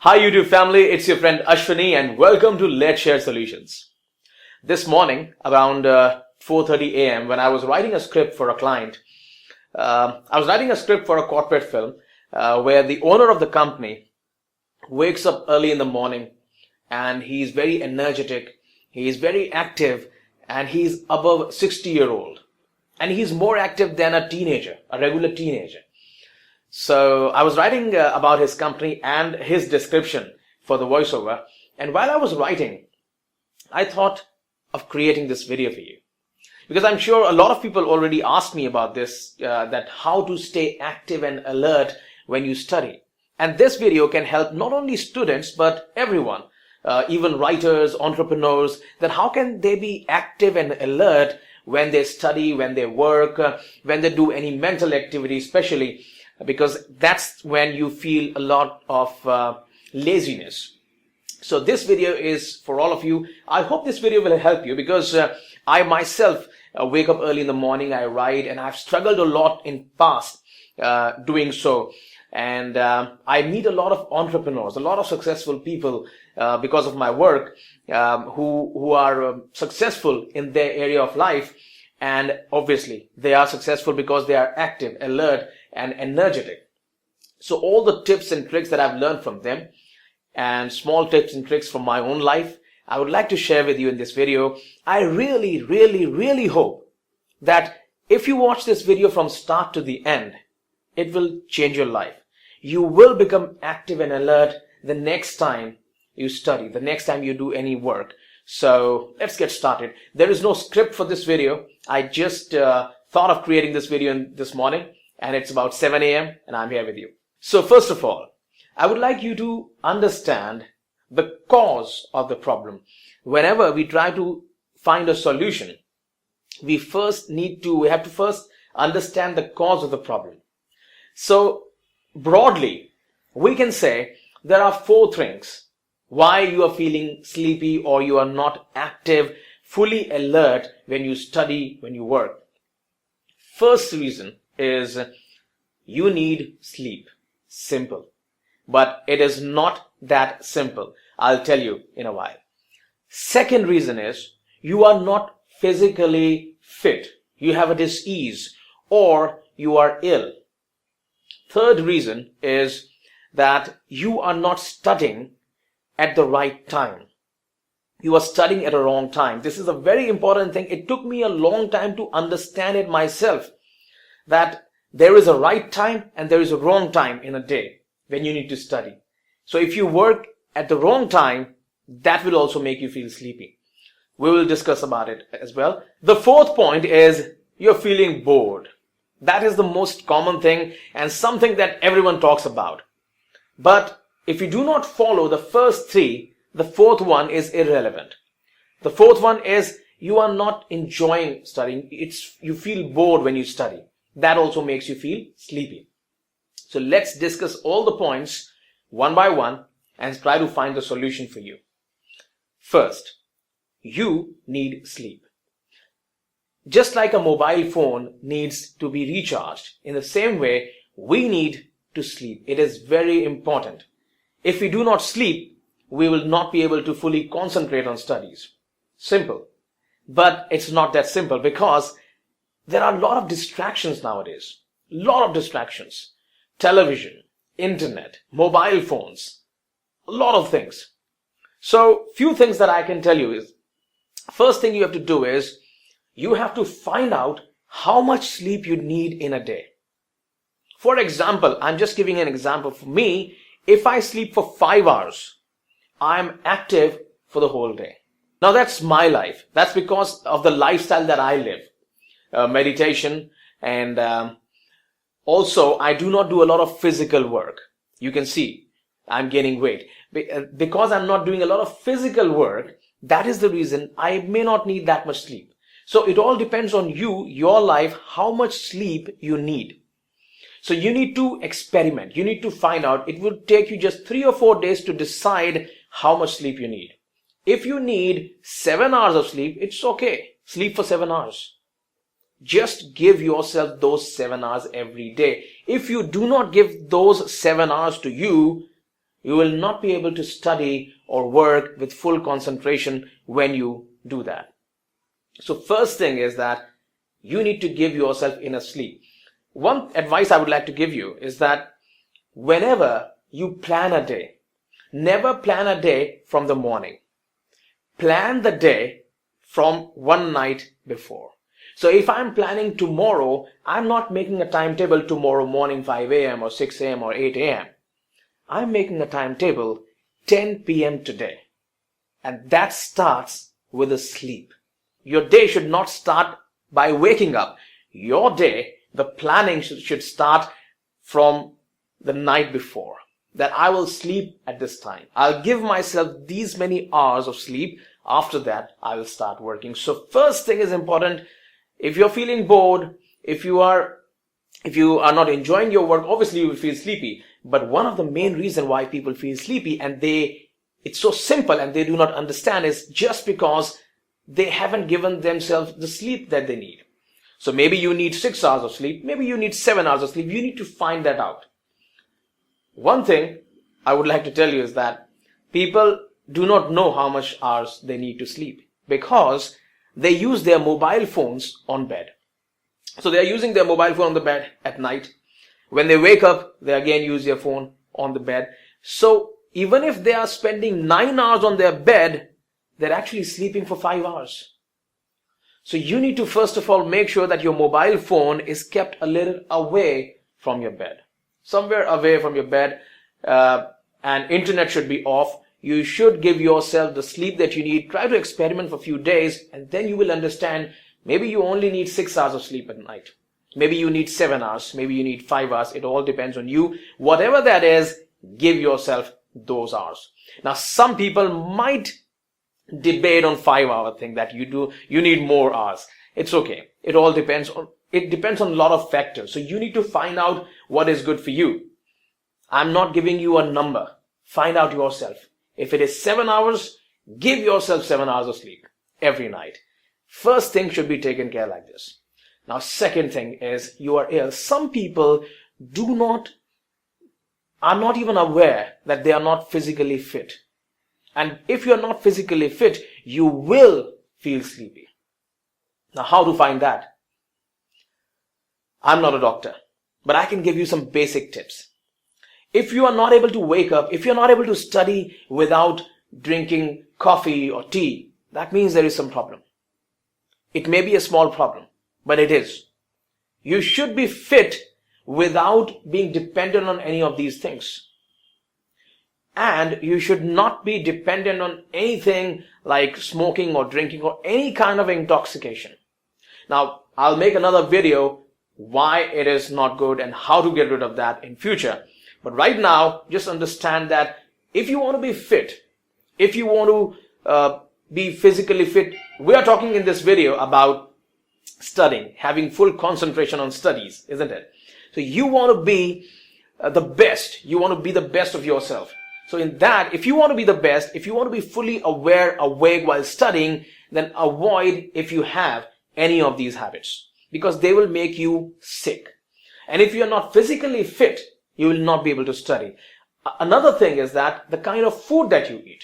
Hi YouTube family, it's your friend Ashwani and welcome to Let's Share Solutions. This morning around 4:30 a.m. when I was writing a script for a client, I was writing a script for a corporate film where the owner of the company wakes up early in the morning and he's very energetic, he's very active, and he's above 60-year-old. And he's more active than a teenager, a regular teenager. So I was writing about his company and his description for the voiceover. And while I was writing, I thought of creating this video for you. Because I'm sure a lot of people already asked me about this, that how to stay active and alert when you study. And this video can help not only students, but everyone, even writers, entrepreneurs, that how can they be active and alert when they study, when they work, when they do any mental activity, especially because that's when you feel a lot of laziness. So this video is for all of you. I hope this video will help you because I myself wake up early in the morning, I write, and I've struggled a lot in past doing so. And I meet a lot of entrepreneurs, a lot of successful people because of my work who are successful in their area of life. And obviously, they are successful because they are active, alert, and energetic. So all the tips and tricks that I've learned from them and small tips and tricks from my own life, I would like to share with you in this video. I really hope that if you watch this video from start to the end, it will change your life. You will become active and alert the next time you study, the next time you do any work. So let's get started. There is no script for this video. I just thought of creating this video this morning, and it's about 7 a.m. and I'm here with you. So first of all, I would like you to understand the cause of the problem. Whenever we try to find a solution, we have to first understand the cause of the problem. So broadly, we can say there are 4 things why you are feeling sleepy or you are not active, fully alert when you study, when you work. First reason is you need sleep. Simple. But it is not that simple. I'll tell you in a while. Second reason is you are not physically fit. You have a disease or you are ill. Third reason is that you are not studying at the right time. You are studying at a wrong time. This is a very important thing. It took me a long time to understand it myself, that there is a right time and there is a wrong time in a day when you need to study. So if you work at the wrong time, that will also make you feel sleepy. We will discuss about it as well. The fourth point is you're feeling bored. That is the most common thing and something that everyone talks about. But if you do not follow the first 3, the fourth one is irrelevant. The fourth one is you are not enjoying studying. You feel bored when you study. That also makes you feel sleepy. So let's discuss all the points one by one and try to find the solution for you. First, you need sleep. Just like a mobile phone needs to be recharged, in the same way, we need to sleep. It is very important. If we do not sleep, we will not be able to fully concentrate on studies. Simple. But it's not that simple because there are a lot of distractions nowadays. A lot of distractions. Television, internet, mobile phones, a lot of things. So few things that I can tell you is, first thing you have to do is, you have to find out how much sleep you need in a day. For example, I'm just giving an example. For me, if I sleep for 5 hours, I'm active for the whole day. Now that's my life. That's because of the lifestyle that I live. Meditation and also I do not do a lot of physical work. You can see I'm gaining weight. Because I'm not doing a lot of physical work, that is the reason I may not need that much sleep. So it all depends on you, your life, how much sleep you need. So you need to experiment. You need to find out. It will take you just 3 or 4 days to decide how much sleep you need. If you need 7 hours of sleep, it's okay. Sleep for 7 hours. Just give yourself those 7 hours every day. If you do not give those 7 hours to you, You will not be able to study or work with full concentration when you do that. So first thing is that you need to give yourself enough sleep. One advice I would like to give you is that whenever you plan a day, never plan a day from the morning. Plan the day from one night before. So if I'm planning tomorrow, I'm not making a timetable tomorrow morning 5 a.m. or 6 a.m. or 8 a.m. I'm making a timetable 10 p.m. today. And that starts with a sleep. Your day should not start by waking up. Your day, the planning should start from the night before. That I will sleep at this time. I'll give myself these many hours of sleep. After that, I will start working. So first thing is important. If you're feeling bored, if you are not enjoying your work, obviously you will feel sleepy. But one of the main reasons why people feel sleepy and it's so simple and they do not understand is just because they haven't given themselves the sleep that they need. So maybe you need 6 hours of sleep. Maybe you need 7 hours of sleep. You need to find that out. One thing I would like to tell you is that people do not know how much hours they need to sleep because they use their mobile phones on bed. So they are using their mobile phone on the bed at night. When they wake up, they again use their phone on the bed. So even if they are spending 9 hours on their bed, they're actually sleeping for 5 hours. So you need to first of all make sure that your mobile phone is kept a little away from your bed. Somewhere away from your bed, and internet should be off. You should give yourself the sleep that you need. Try to experiment for a few days and then you will understand maybe you only need 6 hours of sleep at night. Maybe you need 7 hours. Maybe you need 5 hours. It all depends on you. Whatever that is, give yourself those hours. Now, some people might debate on 5 hour thing that you need more hours. It's okay. It depends on a lot of factors. So you need to find out what is good for you. I'm not giving you a number. Find out yourself. If it is 7 hours, give yourself 7 hours of sleep every night. First thing should be taken care like this. Now, second thing is you are ill. Some people are not even aware that they are not physically fit. And if you are not physically fit, you will feel sleepy. Now, how to find that? I'm not a doctor, but I can give you some basic tips. If you are not able to wake up, if you're not able to study without drinking coffee or tea, that means there is some problem. It may be a small problem, but it is. You should be fit without being dependent on any of these things. And you should not be dependent on anything like smoking or drinking or any kind of intoxication. Now, I'll make another video why it is not good and how to get rid of that in future. But right now, just understand that if you want to be fit, if you want to be physically fit, we are talking in this video about studying, having full concentration on studies, isn't it? So you want to be the best. You want to be the best of yourself. So in that, if you want to be the best, if you want to be fully aware, awake while studying, then avoid if you have any of these habits because they will make you sick. And if you're not physically fit, you will not be able to study. Another thing is that the kind of food that you eat.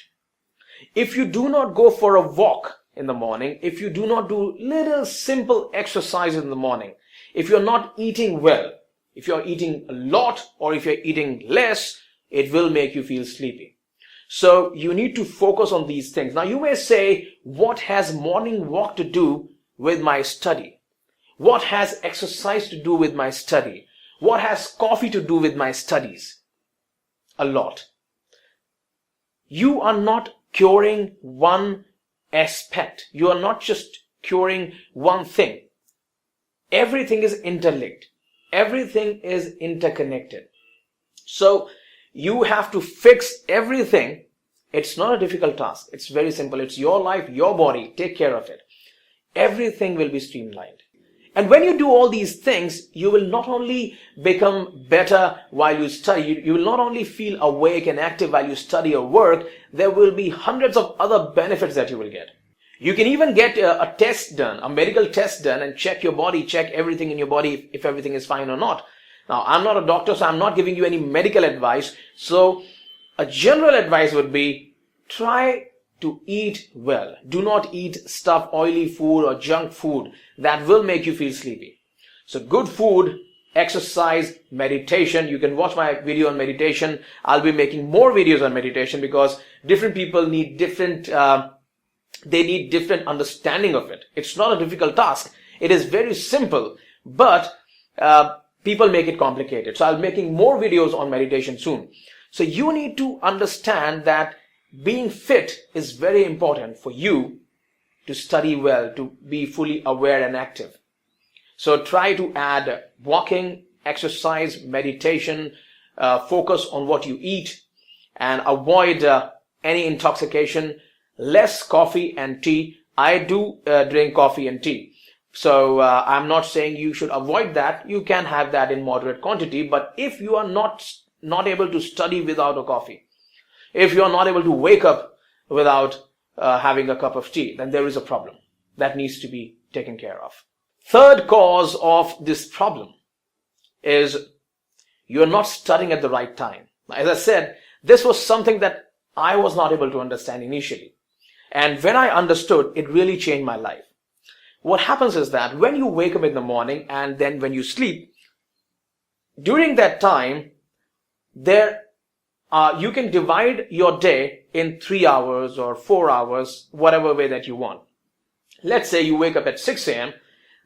If you do not go for a walk in the morning, if you do not do little simple exercises in the morning, if you're not eating well, if you're eating a lot or if you're eating less, it will make you feel sleepy. So you need to focus on these things. Now you may say, what has morning walk to do with my study? What has exercise to do with my study? What has coffee to do with my studies? A lot. You are not curing one aspect. You are not just curing one thing. Everything is interlinked. Everything is interconnected. So you have to fix everything. It's not a difficult task. It's very simple. It's your life, your body. Take care of it. Everything will be streamlined. And when you do all these things, you will not only become better while you study, you will not only feel awake and active while you study or work, there will be hundreds of other benefits that you will get. You can even get a test done, a medical test done and check your body, check everything in your body if everything is fine or not. Now, I'm not a doctor, so I'm not giving you any medical advice. So a general advice would be try to eat well. Do not eat stuff, oily food or junk food that will make you feel sleepy. So good food, exercise, meditation. You can watch my video on meditation. I'll be making more videos on meditation because different people need different understanding of it. It's not a difficult task. It is very simple, but people make it complicated. So I'll be making more videos on meditation soon. So you need to understand that being fit is very important for you to study well, to be fully aware and active. So try to add walking, exercise, meditation, focus on what you eat, and avoid any intoxication, less coffee and tea. I do drink coffee and tea. So I'm not saying you should avoid that. You can have that in moderate quantity. But if you are not able to study without a coffee, if you are not able to wake up without having a cup of tea, then there is a problem that needs to be taken care of. Third cause of this problem is you're not studying at the right time. As I said, this was something that I was not able to understand initially. And when I understood, it really changed my life. What happens is that when you wake up in the morning and then when you sleep, during that time, you can divide your day in 3 hours or 4 hours, whatever way that you want. Let's say you wake up at 6 a.m.,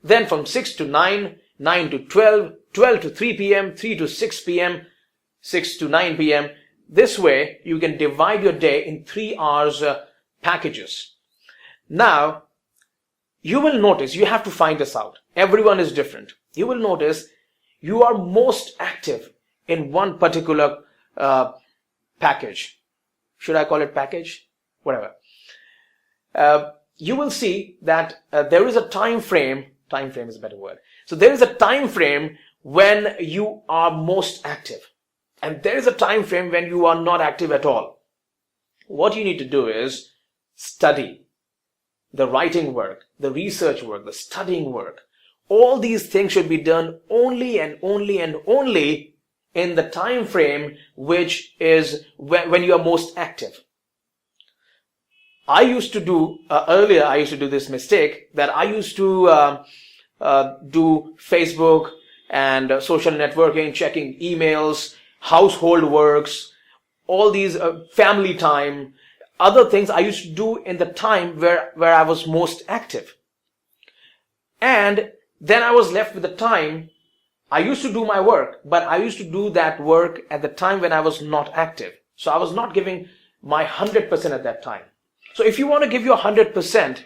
then from 6 to 9, 9 to 12, 12 to 3 p.m., 3 to 6 p.m., 6 to 9 p.m. This way, you can divide your day in 3 hours packages. Now, you will notice, you have to find this out. Everyone is different. You will notice you are most active in one particular package. Should I call it package? Whatever. You will see that there is a time frame is a better word. So there is a time frame when you are most active. And there is a time frame when you are not active at all. What you need to do is study. The writing work, the research work, the studying work. All these things should be done only and only and only in the time frame which is when you are most active. I used to do, earlier I used to do this mistake that I used to do Facebook and social networking, checking emails, household works, all these family time, other things I used to do in the time where I was most active. And then I was left with the time. I used to do my work, but I used to do that work at the time when I was not active. So I was not giving my 100% at that time. So if you want to give your 100%,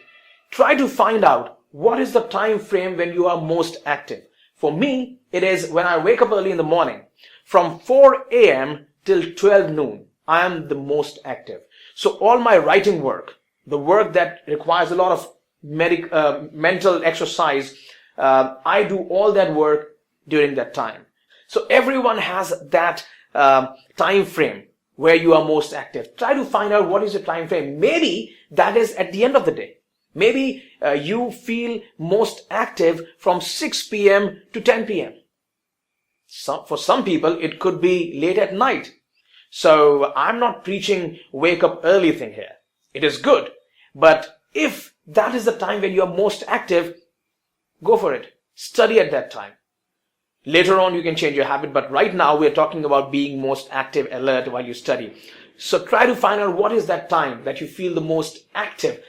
try to find out what is the time frame when you are most active. For me, it is when I wake up early in the morning. From 4 a.m. till 12 noon, I am the most active. So all my writing work, the work that requires a lot of mental exercise, I do all that work during that time. So everyone has that time frame where you are most active. Try to find out what is your time frame. Maybe that is at the end of the day. Maybe you feel most active from 6 p.m. to 10 p.m. For some people, it could be late at night. So I'm not preaching wake up early thing here. It is good. But if that is the time when you are most active, go for it. Study at that time. Later on, you can change your habit. But right now, we're talking about being most active, alert while you study. So try to find out what is that time that you feel the most active.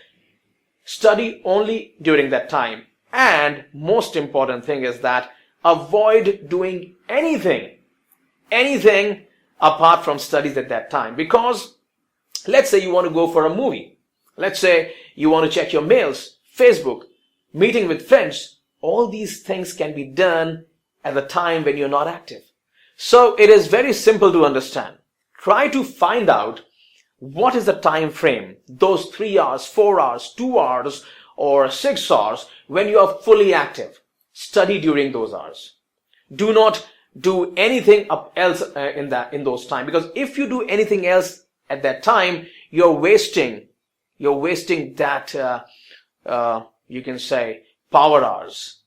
Study only during that time. And most important thing is that avoid doing anything apart from studies at that time. Because let's say you want to go for a movie. Let's say you want to check your mails, Facebook, meeting with friends. All these things can be done at the time when you're not active. So it is very simple to understand. Try to find out what is the time frame, those 3 hours, 4 hours, 2 hours, or 6 hours when you are fully active. Study during those hours. Do not do anything else in those time, because if you do anything else at that time, you're wasting that you can say power hours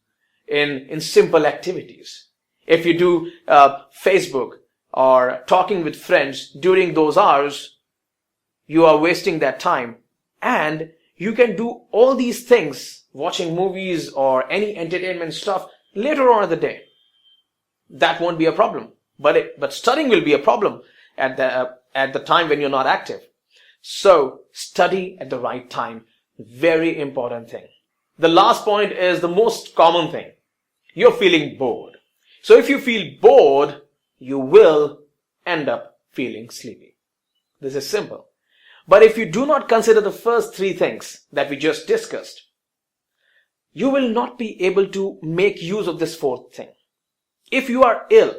in simple activities. If you do Facebook or talking with friends during those hours, you are wasting that time. And you can do all these things, watching movies or any entertainment stuff, later on in the day. That won't be a problem. But studying will be a problem at the time when you're not active. So study at the right time. Very important thing. The last point is the most common thing. You're feeling bored. So if you feel bored, you will end up feeling sleepy. This is simple. But if you do not consider the first three things that we just discussed, you will not be able to make use of this fourth thing. If you are ill,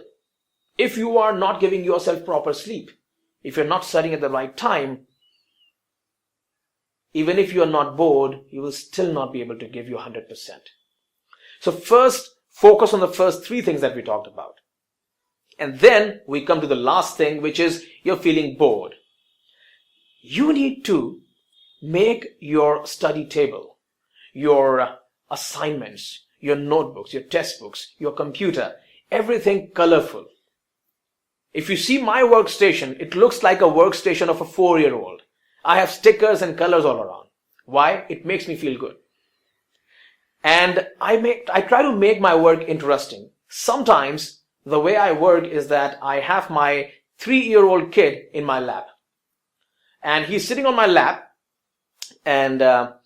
if you are not giving yourself proper sleep, if you're not studying at the right time, even if you are not bored, you will still not be able to give you 100%. So first, focus on the first three things that we talked about. And then we come to the last thing, which is you're feeling bored. You need to make your study table, your assignments, your notebooks, your test books, your computer, everything colorful. If you see my workstation, it looks like a workstation of a 4-year-old. I have stickers and colors all around. Why? It makes me feel good. And I try to make my work interesting. Sometimes the way I work is that I have my 3-year-old kid in my lap. And he's sitting on my lap, and I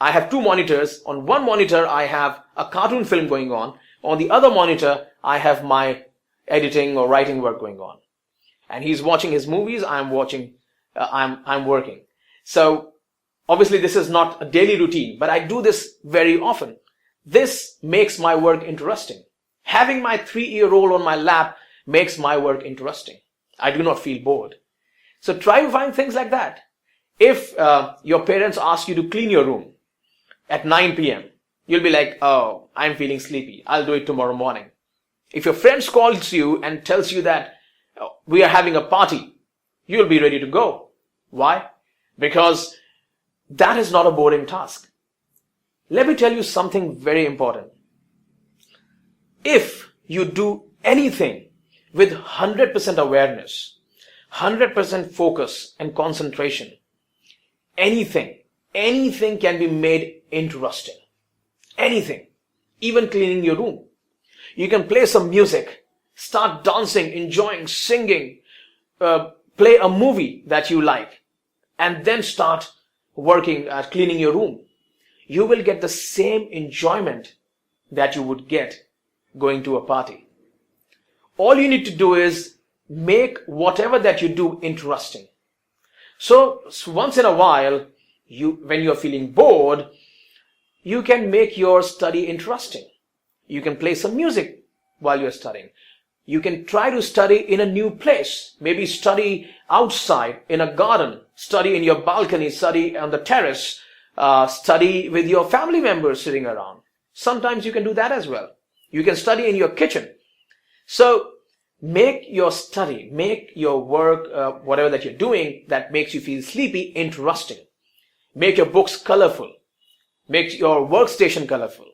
have two monitors. On one monitor, I have a cartoon film going on. On the other monitor, I have my editing or writing work going on. And he's watching his movies. I'm working. So obviously this is not a daily routine, but I do this very often. This makes my work interesting. Having my 3-year-old on my lap makes my work interesting. I do not feel bored. So try to find things like that. If your parents ask you to clean your room at 9 p.m., you'll be like, oh, I'm feeling sleepy. I'll do it tomorrow morning. If your friend calls you and tells you that we are having a party, you'll be ready to go. Why? Because that is not a boring task. Let me tell you something very important. If you do anything with 100% awareness, 100% focus and concentration, anything can be made interesting. Anything. Even cleaning your room. You can play some music, start dancing, enjoying, singing, play a movie that you like, and then start working at cleaning your room. You will get the same enjoyment that you would get going to a party. All you need to do is make whatever that you do interesting. So once in a while, when you're feeling bored, you can make your study interesting. You can play some music while you're studying. You can try to study in a new place. Maybe study outside in a garden, study in your balcony, study on the terrace, study with your family members sitting around. Sometimes you can do that as well. You can study in your kitchen. So make your study, make your work, whatever that you're doing that makes you feel sleepy, interesting. Make your books colorful. Make your workstation colorful.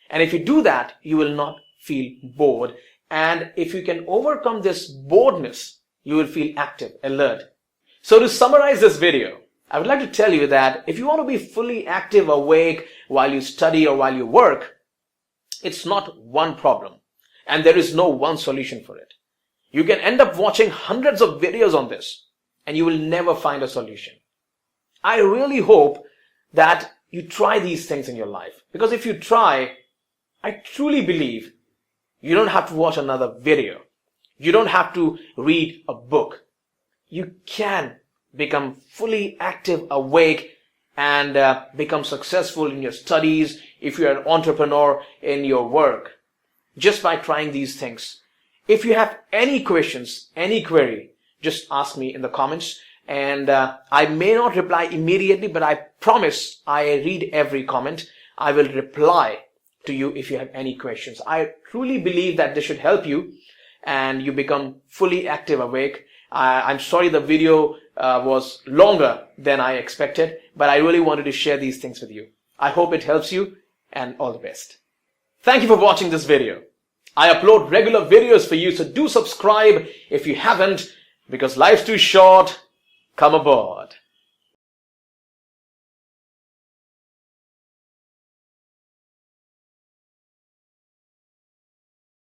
And if you do that, you will not feel bored. And if you can overcome this boredness, you will feel active, alert. So to summarize this video, I would like to tell you that if you want to be fully active, awake while you study or while you work, it's not one problem. And there is no one solution for it. You can end up watching hundreds of videos on this, and you will never find a solution. I really hope that you try these things in your life. Because if you try, I truly believe you don't have to watch another video. You don't have to read a book. You can become fully active, awake, and become successful in your studies if you're an entrepreneur in your work, just by trying these things. If you have any questions, any query, just ask me in the comments. And I may not reply immediately, but I promise I read every comment. I will reply to you if you have any questions. I truly believe that this should help you and you become fully active, awake. I'm sorry the video was longer than I expected, but I really wanted to share these things with you. I hope it helps you, and all the best. Thank you for watching this video. I upload regular videos for you, so do subscribe if you haven't, because life's too short. Come aboard.